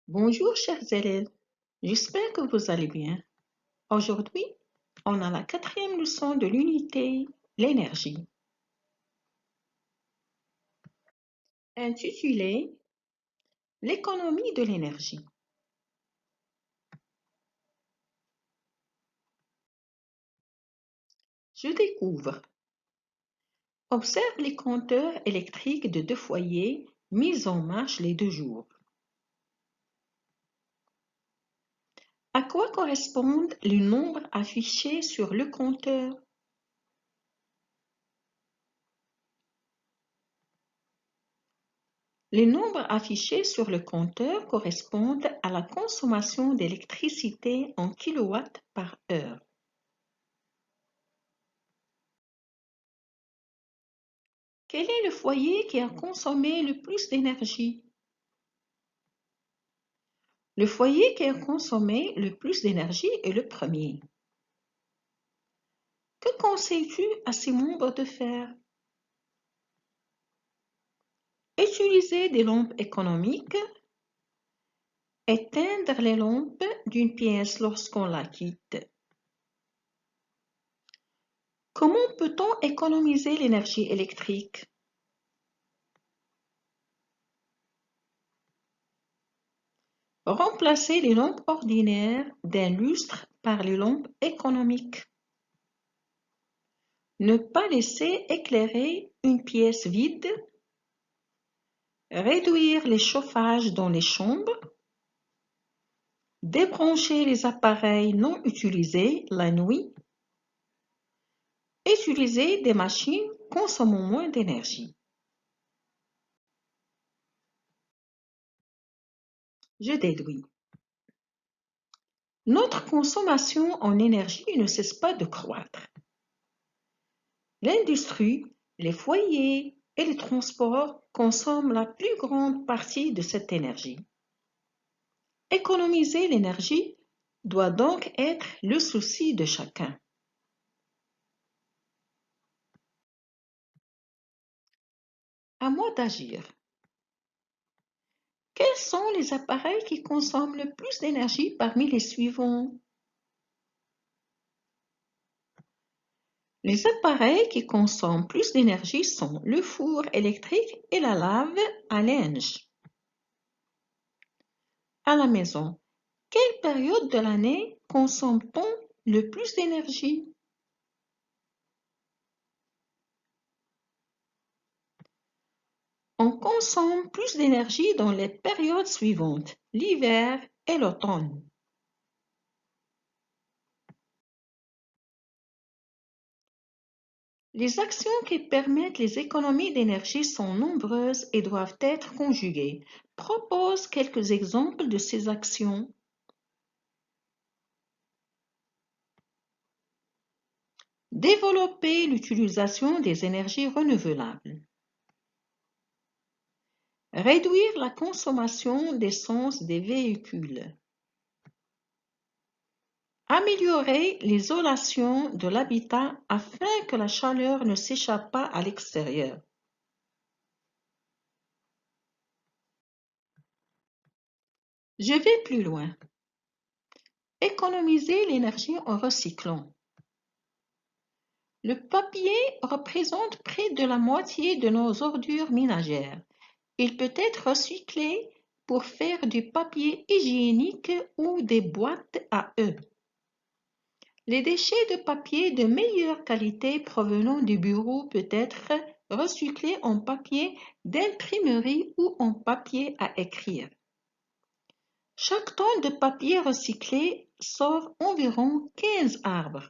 Bonjour chers élèves, j'espère que vous allez bien. Aujourd'hui, on a la 4e leçon de l'unité l'énergie, intitulée l'économie de l'énergie. Je découvre. Observe les compteurs électriques de 2 foyers mis en marche les 2 jours. À quoi correspondent les nombres affichés sur le compteur? Les nombres affichés sur le compteur correspondent à la consommation d'électricité en kilowatts par heure. Quel est le foyer qui a consommé le plus d'énergie? Le foyer qui a consommé le plus d'énergie est le premier. Que conseilles-tu à ces membres de faire? Utiliser des lampes économiques. Éteindre les lampes d'une pièce lorsqu'on la quitte. Comment peut-on économiser l'énergie électrique? Remplacer les lampes ordinaires d'un lustre par les lampes économiques. Ne pas laisser éclairer une pièce vide. Réduire les chauffages dans les chambres. Débrancher les appareils non utilisés la nuit. Utiliser des machines consommant moins d'énergie. Je déduis. Notre consommation en énergie ne cesse pas de croître. L'industrie, les foyers et les transports consomment la plus grande partie de cette énergie. Économiser l'énergie doit donc être le souci de chacun. À moi d'agir. Quels sont les appareils qui consomment le plus d'énergie parmi les suivants? Les appareils qui consomment plus d'énergie sont le four électrique et la lave à linge. À la maison, quelle période de l'année consomme-t-on le plus d'énergie? On consomme plus d'énergie dans les périodes suivantes, l'hiver et l'automne. Les actions qui permettent les économies d'énergie sont nombreuses et doivent être conjuguées. Propose quelques exemples de ces actions. Développer l'utilisation des énergies renouvelables. Réduire la consommation d'essence des véhicules. Améliorer l'isolation de l'habitat afin que la chaleur ne s'échappe pas à l'extérieur. Je vais plus loin. Économiser l'énergie en recyclant. Le papier représente près de la moitié de nos ordures ménagères. Il peut être recyclé pour faire du papier hygiénique ou des boîtes à œufs. Les déchets de papier de meilleure qualité provenant du bureau peuvent être recyclés en papier d'imprimerie ou en papier à écrire. Chaque tonne de papier recyclé sauve environ 15 arbres.